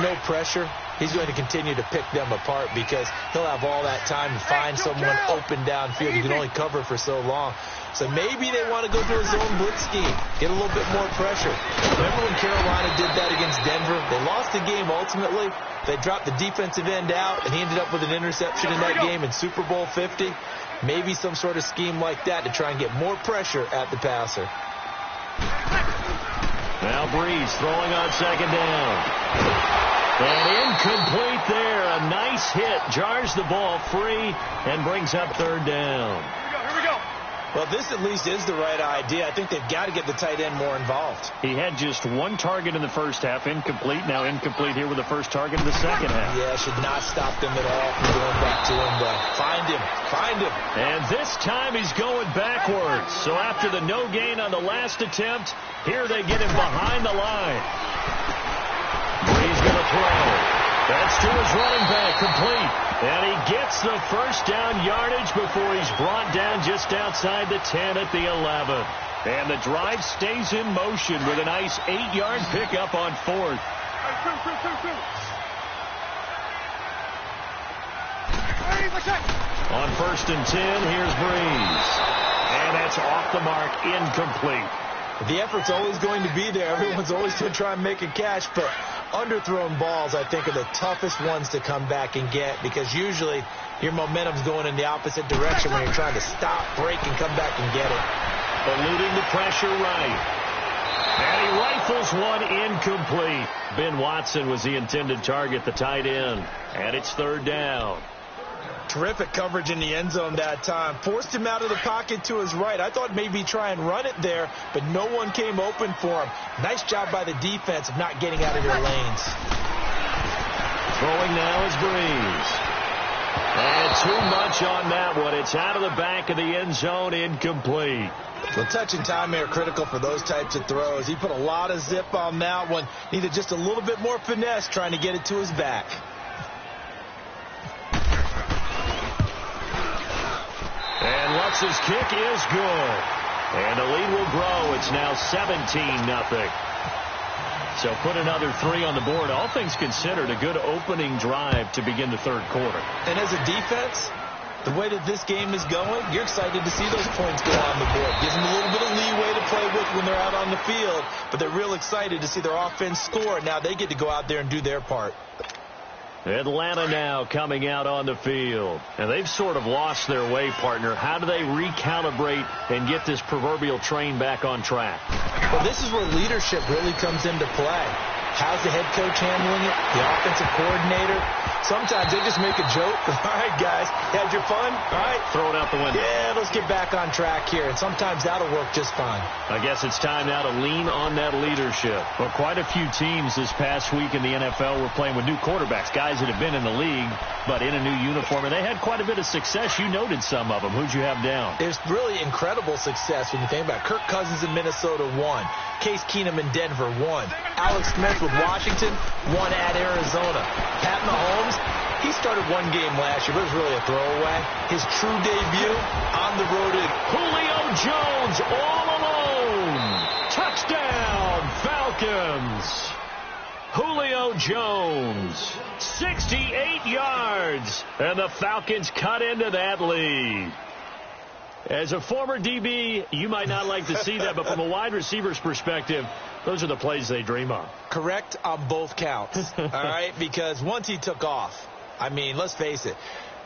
no pressure, he's going to continue to pick them apart because he'll have all that time to find someone open downfield. You can only cover for so long. So maybe they want to go to a zone blitz scheme, get a little bit more pressure. Remember when Carolina did that against Denver? They lost the game ultimately. They dropped the defensive end out, and he ended up with an interception in that game in Super Bowl 50. Maybe some sort of scheme like that to try and get more pressure at the passer. Now Breeze throwing on second down. And incomplete there. A nice hit. Jars the ball free and brings up third down. Here we go. Well, this at least is the right idea. I think they've got to get the tight end more involved. He had just one target in the first half. Incomplete. Now incomplete here with the first target in the second half. Yeah, should not stop them at all from going back to him, though. Find him. Find him. And this time he's going backwards. So after the no gain on the last attempt, here they get him behind the line. He's going to throw. That's to his running back, complete. And he gets the first down yardage before he's brought down just outside the 10 at the 11. And the drive stays in motion with a nice 8-yard pickup on fourth. On first and 10, here's Breeze. And that's off the mark, incomplete. The effort's always going to be there. Everyone's always going to try and make a catch, but underthrown balls, I think, are the toughest ones to come back and get because usually your momentum's going in the opposite direction when you're trying to stop, break, and come back and get it. Eluding the pressure right. And he rifles one incomplete. Ben Watson was the intended target, the tight end. And it's third down. Terrific coverage in the end zone that time. Forced him out of the pocket to his right. I thought maybe try and run it there, but no one came open for him. Nice job by the defense of not getting out of their lanes. Throwing now is Breeze. And too much on that one. It's out of the back of the end zone, incomplete. Well, touch and timing are critical for those types of throws. He put a lot of zip on that one. Needed just a little bit more finesse trying to get it to his back. And Lutz's kick is good. And the lead will grow. It's now 17-0. So put another 3 on the board. All things considered, a good opening drive to begin the third quarter. And as a defense, the way that this game is going, you're excited to see those points go on the board. Gives them a little bit of leeway to play with when they're out on the field. But they're real excited to see their offense score. Now they get to go out there and do their part. Atlanta now coming out on the field. And they've sort of lost their way, partner. How do they recalibrate and get this proverbial train back on track? Well, this is where leadership really comes into play. How's the head coach handling it? The offensive coordinator? Sometimes they just make a joke. All right, guys, had your fun? All right. Throw it out the window. Yeah, let's get back on track here. And sometimes that'll work just fine. I guess it's time now to lean on that leadership. Well, quite a few teams this past week in the NFL were playing with new quarterbacks, guys that have been in the league, but in a new uniform. And they had quite a bit of success. You noted some of them. Who'd you have down? There's really incredible success when you think about it. Kirk Cousins in Minnesota won. Case Keenum in Denver won. Alex Smith with Washington won at Arizona. Pat Mahomes, he started one game last year, but it was really a throwaway. His true debut on the road to Julio Jones all alone. Touchdown, Falcons. Julio Jones, 68 yards, and the Falcons cut into that lead. As a former DB, you might not like to see that, but from a wide receiver's perspective, those are the plays they dream of. Correct on both counts, all right? Because once he took off, I mean, let's face it,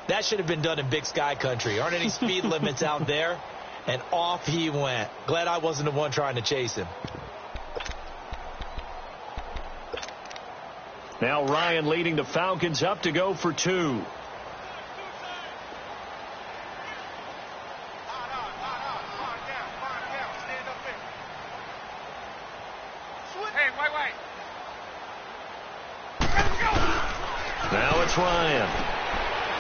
that should have been done in Big Sky country. Aren't any speed limits out there? And off he went. Glad I wasn't the one trying to chase him. Now Ryan leading the Falcons up to go for 2. Now it's Ryan.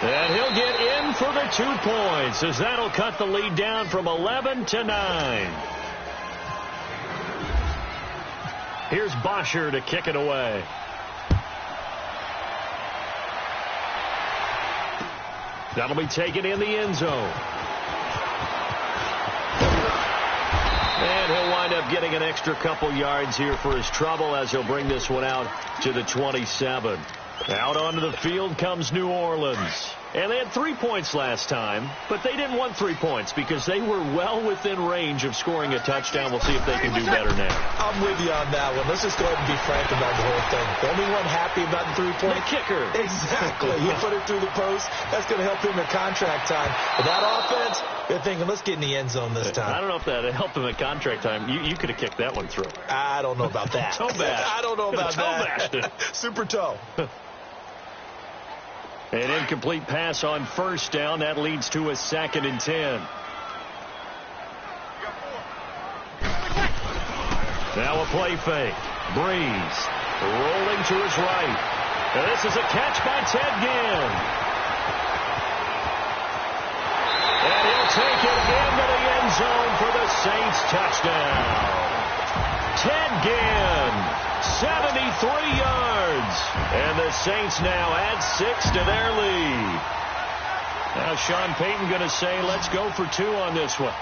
And he'll get in for the 2 points as that'll cut the lead down from 11 to 9. Here's Bosher to kick it away. That'll be taken in the end zone. And he'll wind up getting an extra couple yards here for his trouble as he'll bring this one out to the 27. Out onto the field comes New Orleans. And they had 3 points last time, but they didn't want 3 points because they were well within range of scoring a touchdown. We'll see if they can do better now. I'm with you on that one. Let's just go ahead and be frank about the whole thing. The only one happy about the 3-point. The kicker. Exactly. You put it through the post. That's going to help him at contract time. But that offense, they're thinking, let's get in the end zone this time. I don't know if that helped him at contract time. You could have kicked that one through. I don't know about that. Toe bash. I don't know about that. Bashed. Super toe. An incomplete pass on first down. That leads to a 2nd and 10. Now a play fake. Breeze rolling to his right. And this is a catch by Ted Ginn. And he'll take it into the end zone for the Saints touchdown. Ted Ginn. 73 yards. And the Saints now add 6 to their lead. Now Sean Payton going to say, let's go for 2 on this one.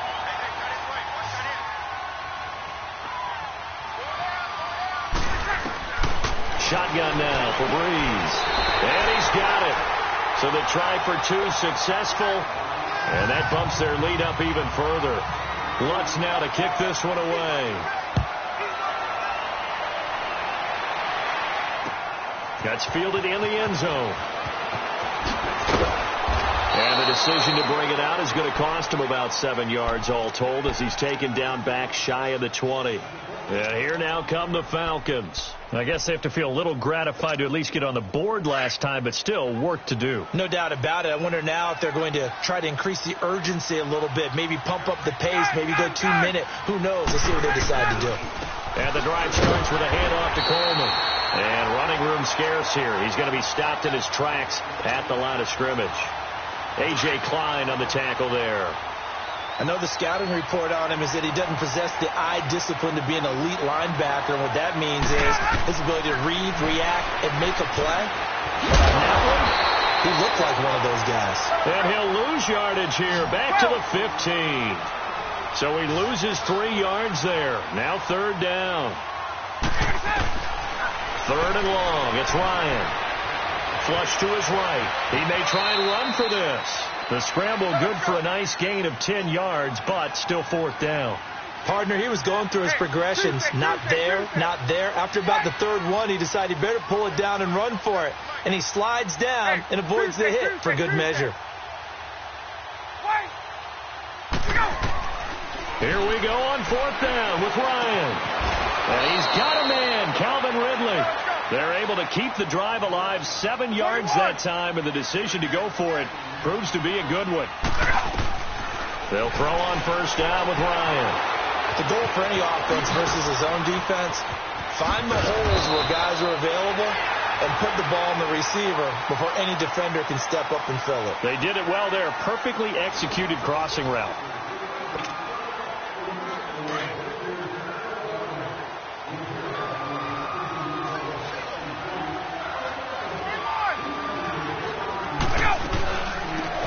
Shotgun now for Breeze. And he's got it. So the try for 2 successful. And that bumps their lead up even further. Lutz now to kick this one away. That's fielded in the end zone. And the decision to bring it out is going to cost him about 7 yards all told as he's taken down back shy of the 20. And here now come the Falcons. I guess they have to feel a little gratified to at least get on the board last time, but still work to do. No doubt about it. I wonder now if they're going to try to increase the urgency a little bit, maybe pump up the pace, maybe go 2 minute. Who knows? Let's see what they decide to do. And the drive starts with a handoff to Coleman. And running room scarce here. He's going to be stopped in his tracks at the line of scrimmage. A.J. Klein on the tackle there. I know the scouting report on him is that he doesn't possess the eye discipline to be an elite linebacker. And what that means is his ability to read, react, and make a play. But on that one, he looked like one of those guys. And he'll lose yardage here. Back to the 15. So he loses 3 yards there. Now 3rd down. 3rd and long. It's Ryan. Flush to his right. He may try and run for this. The scramble good for a nice gain of 10 yards, but still 4th down. Partner, he was going through his progressions. Not there, not there. After about the 3rd one, he decided he better pull it down and run for it. And he slides down and avoids the hit for good measure. Here we go on 4th down with Ryan. And he's got a man, Calvin Ridley. They're able to keep the drive alive, 7 yards that time, and the decision to go for it proves to be a good one. They'll throw on 1st down with Ryan. The goal for any offense versus his own defense, find the holes where guys are available and put the ball in the receiver before any defender can step up and fill it. They did it well there. Perfectly executed crossing route.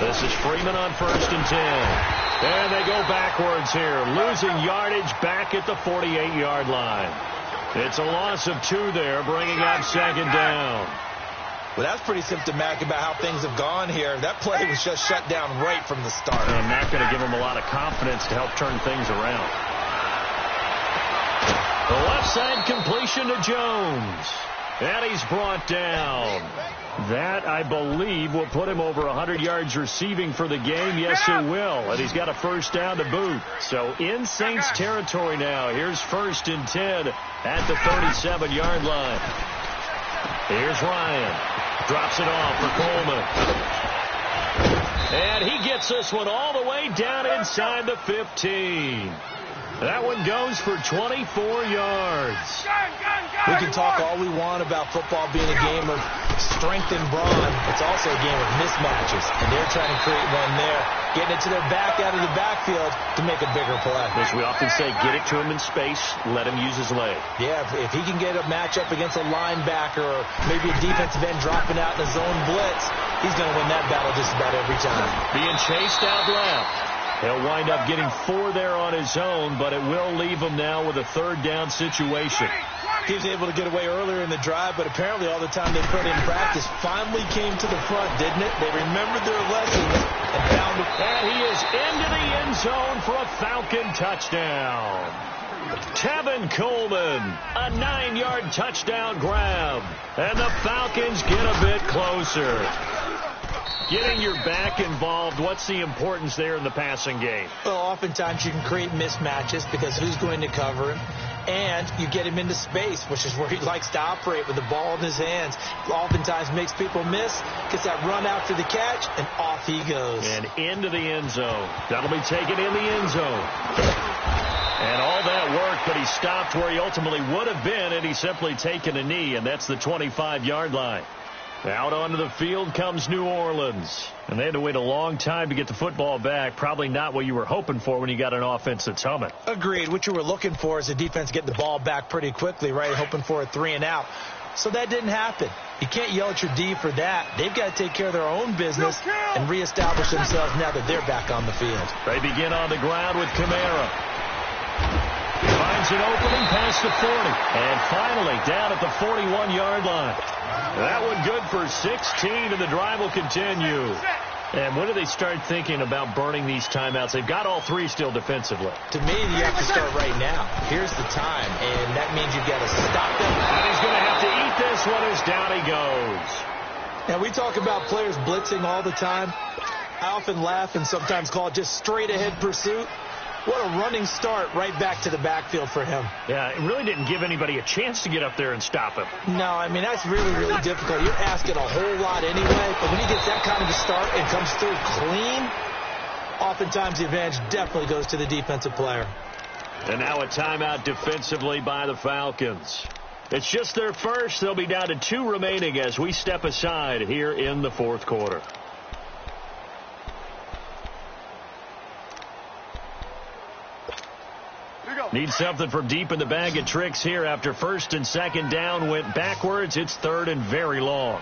This is Freeman on 1st and 10. And they go backwards here, losing yardage back at the 48-yard line. It's a loss of 2 there, bringing up 2nd down. Well, that's pretty symptomatic about how things have gone here. That play was just shut down right from the start. And not going to give him a lot of confidence to help turn things around. The left side completion to Jones. And he's brought down. That, I believe, will put him over 100 yards receiving for the game. Yes, it will. And he's got a 1st down to boot. So in Saints territory now. Here's 1st and 10 at the 37-yard line. Here's Ryan. Drops it off for Coleman. And he gets this one all the way down inside the 15. That one goes for 24 yards. We can talk all we want about football being a game of strength and brawn. It's also a game of mismatches, and they're trying to create one there, getting it to their back out of the backfield to make a bigger play. As we often say, get it to him in space, let him use his leg. Yeah, if he can get a matchup against a linebacker or maybe a defensive end dropping out in a zone blitz, he's going to win that battle just about every time. Being chased out left. He'll wind up getting 4 there on his own, but it will leave him now with a third down situation. He was able to get away earlier in the drive, but apparently all the time they put in practice finally came to the front, didn't it? They remembered their lessons and found it. And he is into the end zone for a Falcon touchdown. Tevin Coleman, a 9-yard touchdown grab. And the Falcons get a bit closer. Getting your back involved, what's the importance there in the passing game? Well, oftentimes you can create mismatches because who's going to cover him? And you get him into space, which is where he likes to operate with the ball in his hands. Oftentimes makes people miss, gets that run after the catch, and off he goes. And into the end zone. That'll be taken in the end zone. And all that work, but he stopped where he ultimately would have been, and he's simply taken a knee, and that's the 25-yard line. Out onto the field comes New Orleans. And they had to wait a long time to get the football back. Probably not what you were hoping for when you got an offense that's humming. Agreed. What you were looking for is a defense getting the ball back pretty quickly, right? Hoping for a 3-and-out. So that didn't happen. You can't yell at your D for that. They've got to take care of their own business and reestablish themselves now that they're back on the field. They begin on the ground with Kamara. Finds an opening past the 40. And finally down at the 41-yard line. That one good for 16, and the drive will continue. And when do they start thinking about burning these timeouts? They've got all 3 still defensively. To me, you have to start right now. Here's the time, and that means you've got to stop them. And he's going to have to eat this one as down he goes. Now, we talk about players blitzing all the time. I often laugh and sometimes call it just straight-ahead pursuit. What a running start right back to the backfield for him. Yeah, it really didn't give anybody a chance to get up there and stop him. No, I mean, that's really, really difficult. You're asking a whole lot anyway, but when he gets that kind of a start and comes through clean, oftentimes the advantage definitely goes to the defensive player. And now a timeout defensively by the Falcons. It's just their first. They'll be down to 2 remaining as we step aside here in the fourth quarter. Need something from deep in the bag of tricks here after first and second down went backwards. It's third and very long.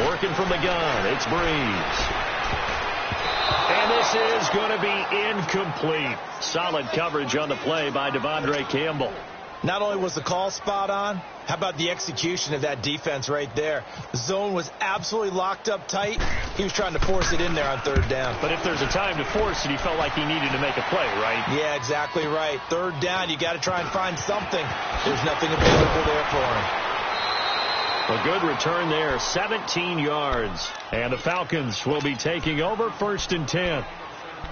Working from the gun, it's Breeze. And this is going to be incomplete. Solid coverage on the play by Devondre Campbell. Not only was the call spot on, how about the execution of that defense right there? The zone was absolutely locked up tight. He was trying to force it in there on third down. But if there's a time to force it, he felt like he needed to make a play, right? Yeah, exactly right. Third down, you got to try and find something. There's nothing available there for him. A good return there, 17 yards. And the Falcons will be taking over first and 10.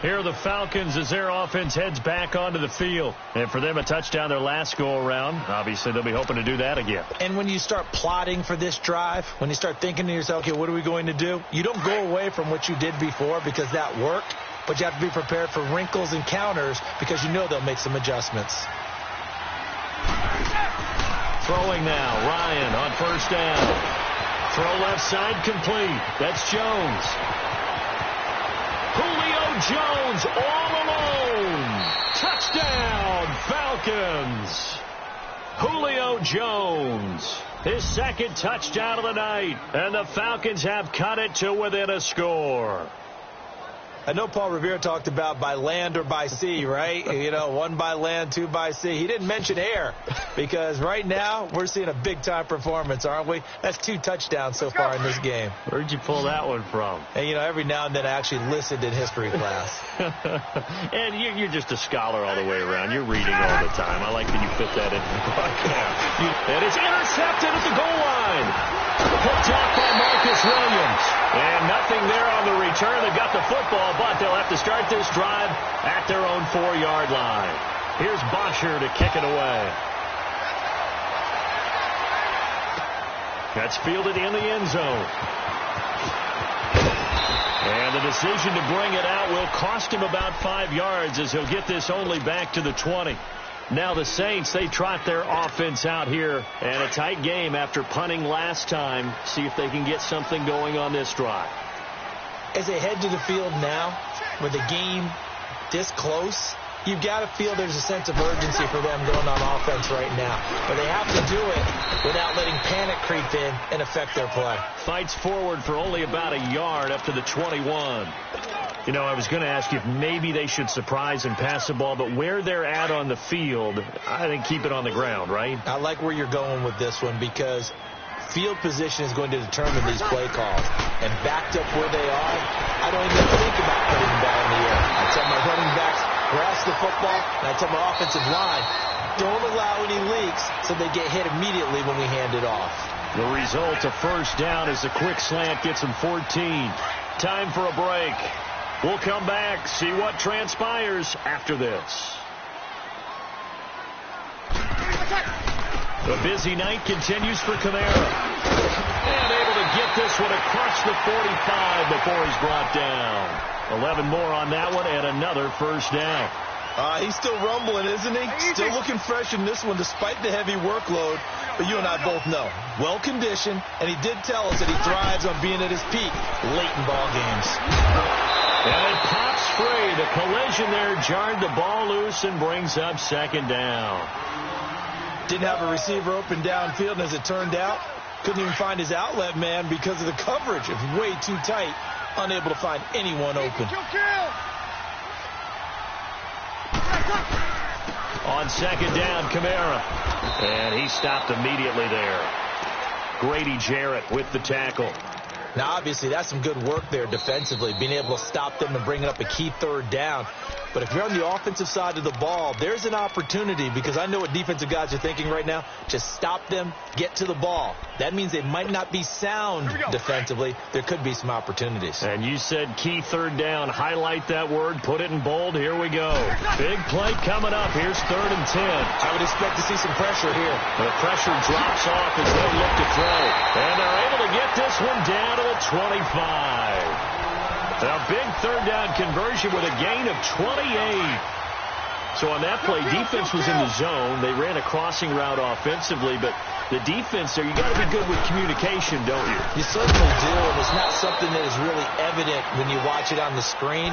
Here are the Falcons as their offense heads back onto the field. And for them, a touchdown their last go-around. Obviously, they'll be hoping to do that again. And when you start plotting for this drive, when you start thinking to yourself, okay, what are we going to do? You don't go away from what you did before because that worked, but you have to be prepared for wrinkles and counters because you know they'll make some adjustments. Throwing now, Ryan on first down. Throw left side complete. That's Jones. Julio Jones all alone. Touchdown, Falcons. Julio Jones, his second touchdown of the night. And the Falcons have cut it to within a score. I know Paul Revere talked about by land or by sea, right? You know, 1 by land, 2 by sea. He didn't mention air because right now we're seeing a big-time performance, aren't we? That's 2 touchdowns so far in this game. Where'd you pull that one from? And, you know, every now and then I actually listened in history class. And you're just a scholar all the way around. You're reading all the time. I like that you fit that in the broadcast. And it's intercepted at the goal line. Picked off by Marcus Williams. And nothing there on the return. They got the football, but they'll have to start this drive at their own 4-yard line. Here's Bosher to kick it away. That's fielded in the end zone. And the decision to bring it out will cost him about 5 yards as he'll get this only back to the 20. Now the Saints, they trot their offense out here, and a tight game after punting last time. See if they can get something going on this drive. As they head to the field now, with the game this close, you've got to feel there's a sense of urgency for them going on offense right now. But they have to do it without letting panic creep in and affect their play. Fights forward for only about a yard up to the 21. You know, I was going to ask you if maybe they should surprise and pass the ball, but where they're at on the field, I think keep it on the ground, right? I like where you're going with this one because field position is going to determine these play calls. And backed up where they are, I don't even think about putting the ball in the air. I tell my running backs, grasp the football, and I tell my offensive line, don't allow any leaks so they get hit immediately when we hand it off. The result, a first down as the quick slant gets them 14. Time for a break. We'll come back, see what transpires after this. The busy night continues for Kamara. And able to get this one across the 45 before he's brought down. 11 more on that one and another first down. He's still rumbling, isn't he? Still looking fresh in this one despite the heavy workload. But you and I both know, well-conditioned, and he did tell us that he thrives on being at his peak late in ball games. And it pops free. The collision there jarred the ball loose and brings up second down. Didn't have a receiver open downfield, and as it turned out, couldn't even find his outlet man because of the coverage. It was way too tight, unable to find anyone open. On second down, Kamara. And he stopped immediately there. Grady Jarrett with the tackle. Now, obviously, that's some good work there defensively, being able to stop them and bringing up a key third down. But if you're on the offensive side of the ball, there's an opportunity because I know what defensive guys are thinking right now. Just stop them, get to the ball. That means they might not be sound defensively. There could be some opportunities. And you said key third down. Highlight that word. Put it in bold. Here we go. Big play coming up. Here's 3rd and 10. I would expect to see some pressure here. The pressure drops off as they look to throw. And they're able to get this one down to the 25. A big third down conversion with a gain of 28. So on that play, defense was in the zone. They ran a crossing route offensively, but the defense there, you got to be good with communication, don't you? You certainly do, and it's not something that is really evident when you watch it on the screen.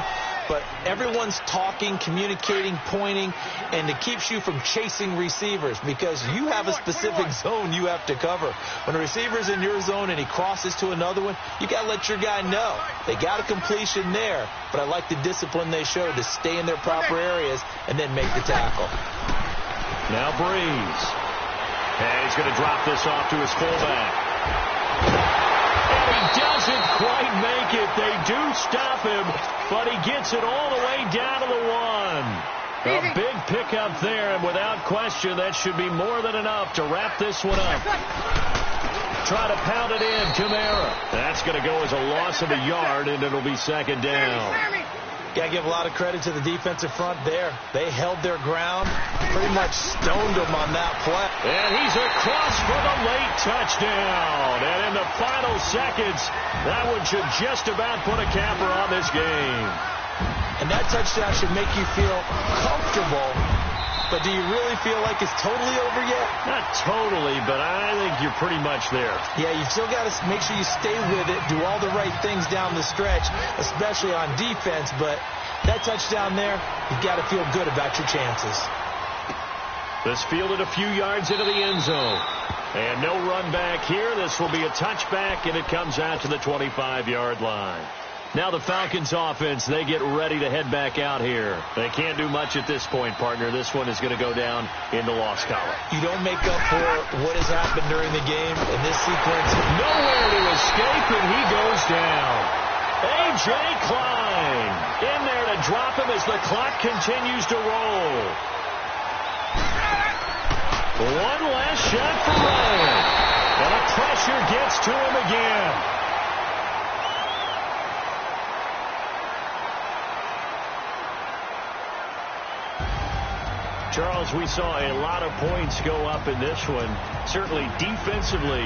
But everyone's talking, communicating, pointing, and it keeps you from chasing receivers because you have a specific zone you have to cover. When a receiver's in your zone and he crosses to another one, you got to let your guy know. They got a completion there, but I like the discipline they showed to stay in their proper areas and then make the tackle. Now Breeze. And he's going to drop this off to his fullback. He doesn't quite make it. They do stop him, but he gets it all the way down to the 1. A big pickup there, and without question, that should be more than enough to wrap this one up. Try to pound it in, Kamara. That's going to go as a loss of a yard, and it'll be second down. Got to give a lot of credit to the defensive front there. They held their ground, pretty much stoned them on that play. And he's across for the late touchdown. And in the final seconds, that one should just about put a capper on this game. And that touchdown should make you feel comfortable. But do you really feel like it's totally over yet? Not totally, but I think you're pretty much there. Yeah, you've still got to make sure you stay with it, do all the right things down the stretch, especially on defense. But that touchdown there, you've got to feel good about your chances. This fielded a few yards into the end zone. And no run back here. This will be a touchback, and it comes out to the 25-yard line. Now the Falcons offense, they get ready to head back out here. They can't do much at this point, partner. This one is going to go down in the loss column. You don't make up for what has happened during the game in this sequence. Nowhere to escape, and he goes down. A.J. Klein in there to drop him as the clock continues to roll. One last shot for Ryan. And the pressure gets to him again. Charles, we saw a lot of points go up in this one. Certainly defensively,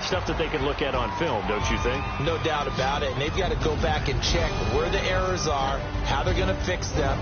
stuff that they can look at on film, don't you think? No doubt about it. And they've got to go back and check where the errors are, how they're going to fix them.